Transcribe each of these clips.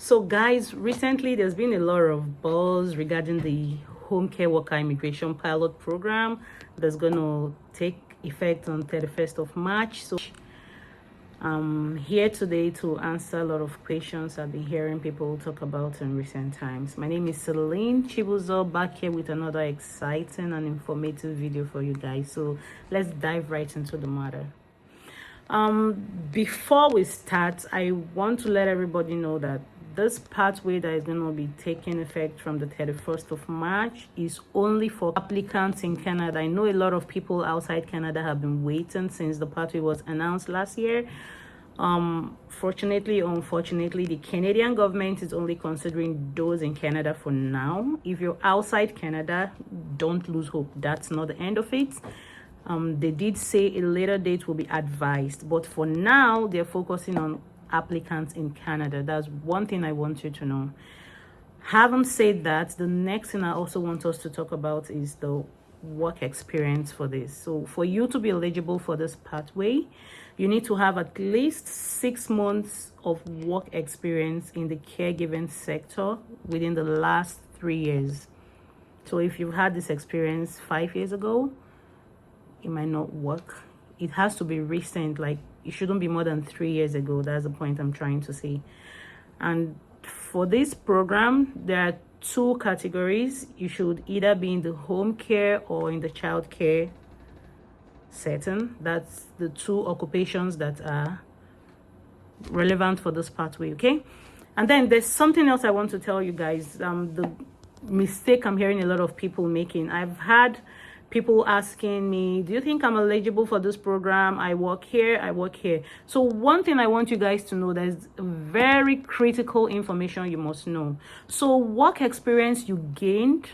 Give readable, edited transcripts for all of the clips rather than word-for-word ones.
So guys, recently there's been a lot of buzz regarding the home care worker immigration pilot program that's going to take effect on 31st of March. So I'm here today to answer a lot of questions I've been hearing people talk about in recent times. My name is Celine Chibuzo, back here with another exciting and informative video for you guys. So let's dive right into the matter. Before we start, I want to let everybody know that this pathway that is going to be taking effect from the 31st of March is only for applicants in Canada. I know a lot of people outside Canada have been waiting since the pathway was announced last year. Fortunately or unfortunately, the Canadian government is only considering those in Canada for now. If you're outside Canada, don't lose hope. That's not the end of it. They did say a later date will be advised, but for now they're focusing on applicants in Canada. That's one thing I want you to know. Having said that, the next thing I also want us to talk about is the work experience for this. So for you to be eligible for this pathway, you need to have at least 6 months of work experience in the caregiving sector within the last 3 years. So if you've had this experience 5 years ago, it might not work. It has to be recent, like it shouldn't be more than 3 years ago. That's the point I'm trying to say. And for this program, there are 2 categories. You should either be in the home care or in the child care setting. That's the 2 occupations that are relevant for this pathway, okay? And then there's something else I want to tell you guys. The mistake I'm hearing a lot of people making. I've had people asking me, do you think I'm eligible for this program? I work here. So one thing I want you guys to know, there's very critical information you must know. So work experience you gained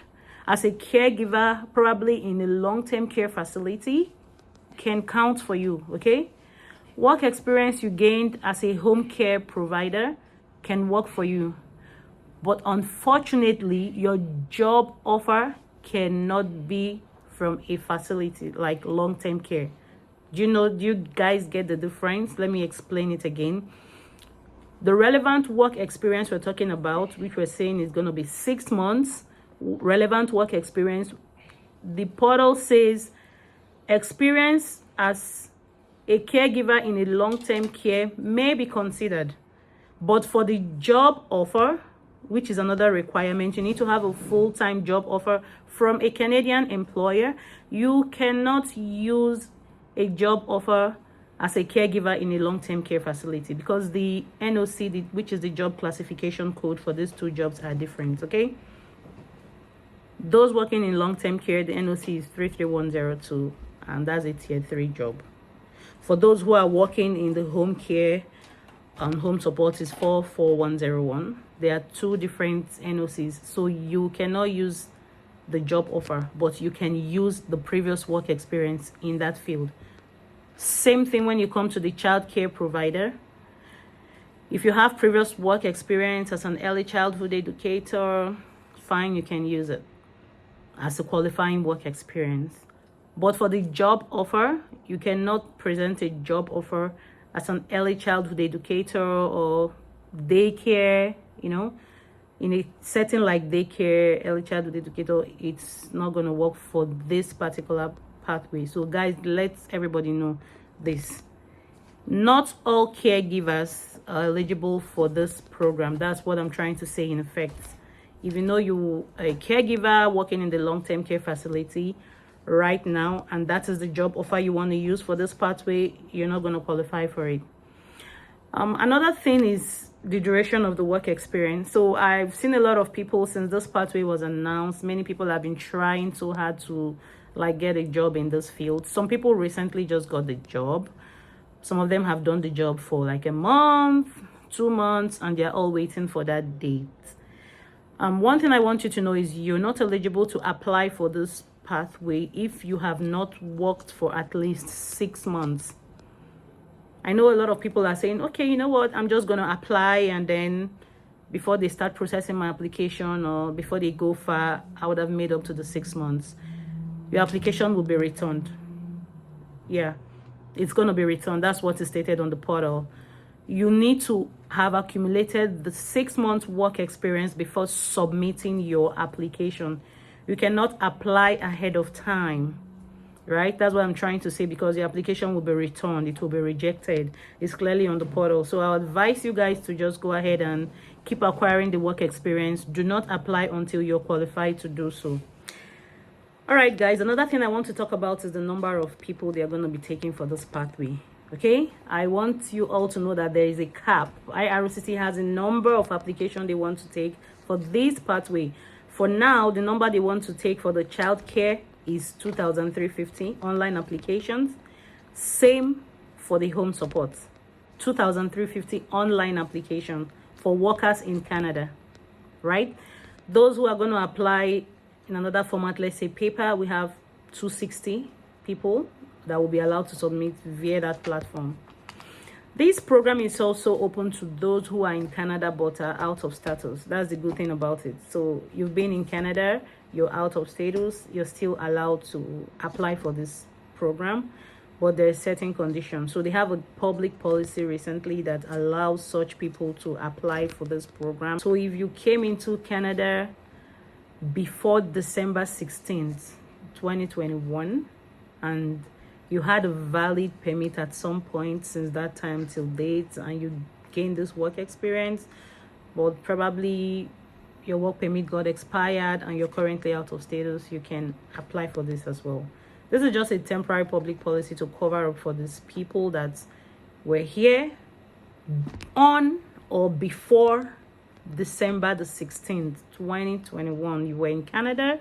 as a caregiver, probably in a long-term care facility, can count for you, okay? Work experience you gained as a home care provider can work for you. But unfortunately, your job offer cannot be from a facility like long-term care. Do you guys get the difference? Let me explain it again. The relevant work experience we're talking about, which we're saying is going to be 6 months, relevant work experience. The portal says experience as a caregiver in a long-term care may be considered, but for the job offer, which is another requirement, you need to have a full-time job offer from a Canadian employer. You cannot use a job offer as a caregiver in a long-term care facility because the NOC, which is the job classification code for these 2 jobs, are different, okay? Those working in long-term care, the NOC is 33102, and that's a tier 3 job. For those who are working in the home care and home support is 44101. There are 2 different NOCs, so you cannot use the job offer, but you can use the previous work experience in that field. Same thing when you come to the child care provider. If you have previous work experience as an early childhood educator, fine, you can use it as a qualifying work experience. But for the job offer, you cannot present a job offer as an early childhood educator or daycare, in a setting like daycare, early childhood educator, it's not going to work for this particular pathway. So guys, let everybody know this. Not all caregivers are eligible for this program. That's what I'm trying to say in effect. If you know you're a caregiver working in the long-term care facility right now, and that is the job offer you want to use for this pathway, you're not going to qualify for it. Another thing is the duration of the work experience. So I've seen a lot of people since this pathway was announced. Many people have been trying so hard to get a job in this field. Some people recently just got the job. Some of them have done the job for like a month, 2 months, and they're all waiting for that date. One thing I want you to know is you're not eligible to apply for this pathway if you have not worked for at least 6 months. I know a lot of people are saying, okay, you know what, I'm just going to apply, and then before they start processing my application or before they go far, I would have made up to the 6 months. Your application will be returned. Yeah, it's going to be returned. That's what is stated on the portal. you need to have accumulated the 6 months work experience before submitting your application. You cannot apply ahead of time, right? That's what I'm trying to say, because your application will be returned, it will be rejected. It's clearly on the portal. So I'll advise you guys to just go ahead and keep acquiring the work experience. Do not apply until you're qualified to do so. All right, guys, another thing I want to talk about is the number of people they are going to be taking for this pathway. Okay, I want you all to know that there is a cap. IRCC has a number of applications they want to take for this pathway. For now, the number they want to take for the child care is 2,350 online applications. Same for the home support, 2,350 online applications for workers in Canada, right? Those who are going to apply in another format, let's say paper, we have 260 people that will be allowed to submit via that platform. This program is also open to those who are in Canada but are out of status. That's the good thing about it. So you've been in Canada, you're out of status, you're still allowed to apply for this program, but there's certain conditions. So they have a public policy recently that allows such people to apply for this program. So if you came into Canada before December 16th, 2021, and you had a valid permit at some point since that time till date, and you gained this work experience, but probably your work permit got expired and you're currently out of status, you can apply for this as well. This is just a temporary public policy to cover up for these people that were here on or before December the 16th, 2021. You were in Canada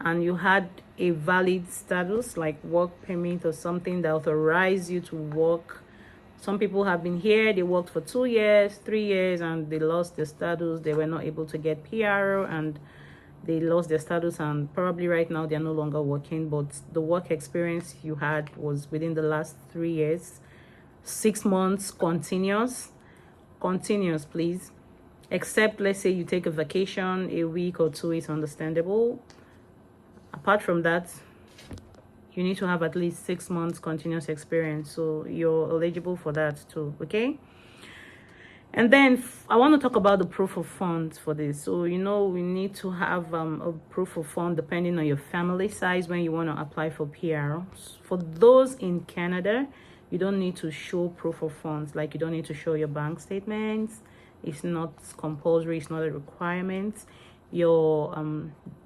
and you had a valid status like work permit or something that authorized you to work. Some people have been here, they worked for 2 years, 3 years, and they lost their status. They were not able to get PR and they lost their status, and probably right now they're no longer working, but the work experience you had was within the last 3 years. 6 months continuous, please. Except, let's say you take a vacation, a week or two is understandable. Apart from that, you need to have at least 6 months continuous experience, so you're eligible for that too. Okay, and then I want to talk about the proof of funds for this. So we need to have a proof of fund depending on your family size when you want to apply for PR. For those in Canada, you don't need to show proof of funds, like you don't need to show your bank statements. It's not compulsory, it's not a requirement. Your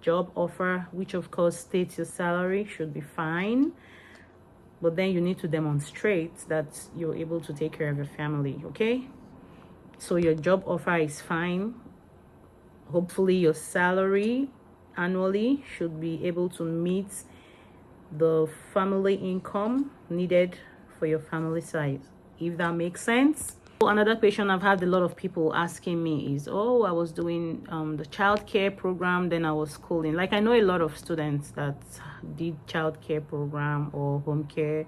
job offer, which of course states your salary, should be fine, but then you need to demonstrate that you're able to take care of your family. Okay, so your job offer is fine. Hopefully your salary annually should be able to meet the family income needed for your family size, if that makes sense. Another question I've had a lot of people asking me is, oh, I was doing the child care program, then I was schooling. Like, I know a lot of students that did child care program or home care,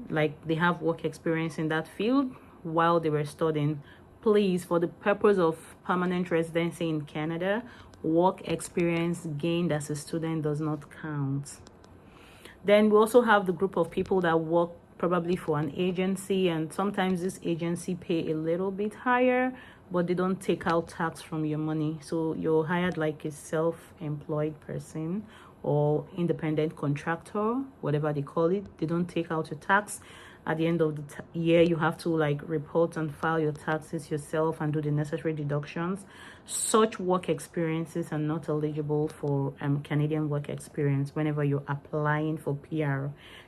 like they have work experience in that field while they were studying. Please, for the purpose of permanent residency in Canada, work experience gained as a student does not count. Then we also have the group of people that work probably for an agency, and sometimes this agency pay a little bit higher, but they don't take out tax from your money. So you're hired like a self-employed person or independent contractor, whatever they call it. They don't take out your tax. At the end of the year, you have to like report and file your taxes yourself and do the necessary deductions. Such work experiences are not eligible for Canadian work experience. Whenever you're applying for PR,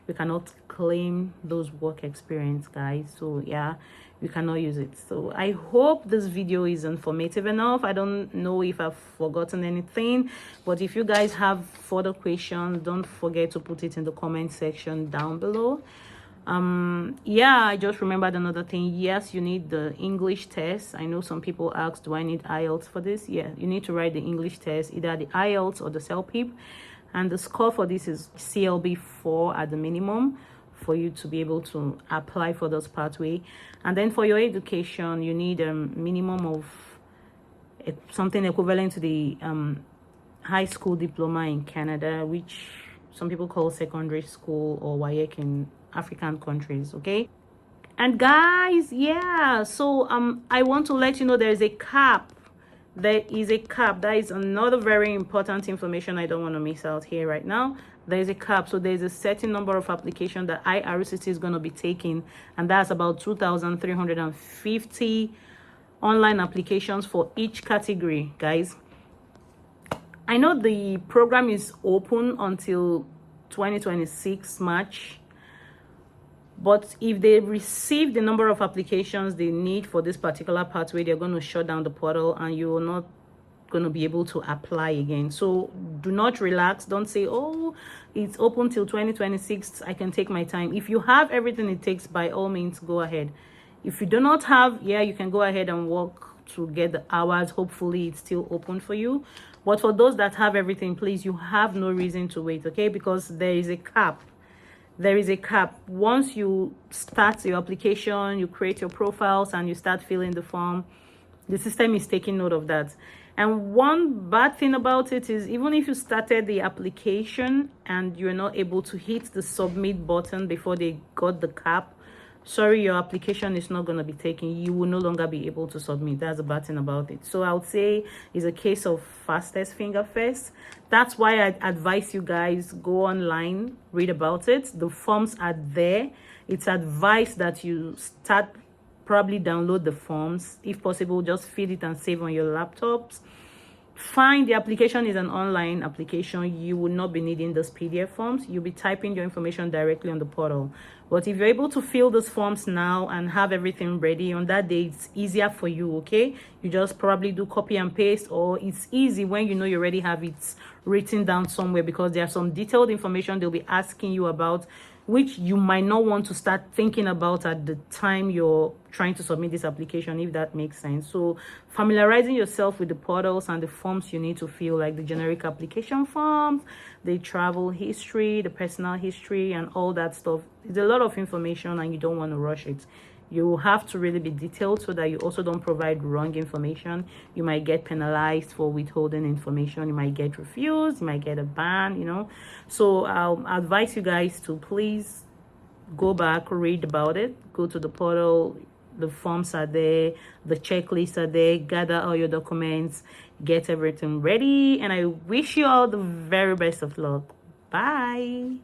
you cannot claim those work experience, guys. So yeah, you cannot use it. So I hope this video is informative enough. I don't know if I've forgotten anything, but if you guys have further questions, don't forget to put it in the comment section down below. Yeah, I just remembered another thing. Yes, you need the English test. I know some people ask, do I need IELTS for this? Yeah, you need to write the English test, either the IELTS or the CELPIP, and the score for this is CLB 4 at the minimum for you to be able to apply for this pathway. And then for your education, you need a minimum of something equivalent to the high school diploma in Canada, which some people call secondary school or WAEC in African countries. Okay, And guys, yeah, so I want to let you know there is a cap. There is a cap. That is another very important information I don't want to miss out here right now. There is a cap. So there's a certain number of applications that IRCC is going to be taking, and that's about 2,350 online applications for each category, guys. I know the program is open until 2026 March, but if they receive the number of applications they need for this particular pathway, they're going to shut down the portal and you will not going to be able to apply again. So do not relax. Don't say, oh, it's open till 2026, I can take my time. If you have everything it takes, by all means, go ahead. If you do not have, yeah, you can go ahead and work to get the hours. Hopefully it's still open for you. But for those that have everything, please, you have no reason to wait, okay? Because there is a cap. There is a cap. Once you start your application, you create your profiles and you start filling the form, the system is taking note of that. And one bad thing about it is, even if you started the application and you're not able to hit the submit button before they got the cap, sorry, your application is not going to be taken. You will no longer be able to submit. That's a bad thing about it. So I would say it's a case of fastest finger first. That's why I advise you guys, go online, read about it. The forms are there. It's advised that you probably download the forms. If possible, just fill it and save on your laptops. Fine, the application is an online application. You will not be needing those PDF forms. You'll be typing your information directly on the portal. But if you're able to fill those forms now and have everything ready on that day, it's easier for you, okay? You just probably do copy and paste, or it's easy when you know you already have it written down somewhere, because there's some detailed information they'll be asking you about, which you might not want to start thinking about at the time you're trying to submit this application, if that makes sense. So familiarizing yourself with the portals and the forms you need to fill, like the generic application forms, the travel history, the personal history, and all that stuff. It's a lot of information and you don't want to rush it. You have to really be detailed so that you also don't provide wrong information. You might get penalized for withholding information. You might get refused. You might get a ban, you know. So I'll advise you guys to please go back, read about it, go to the portal. The forms are there, the checklists are there, gather all your documents, get everything ready, and I wish you all the very best of luck. Bye.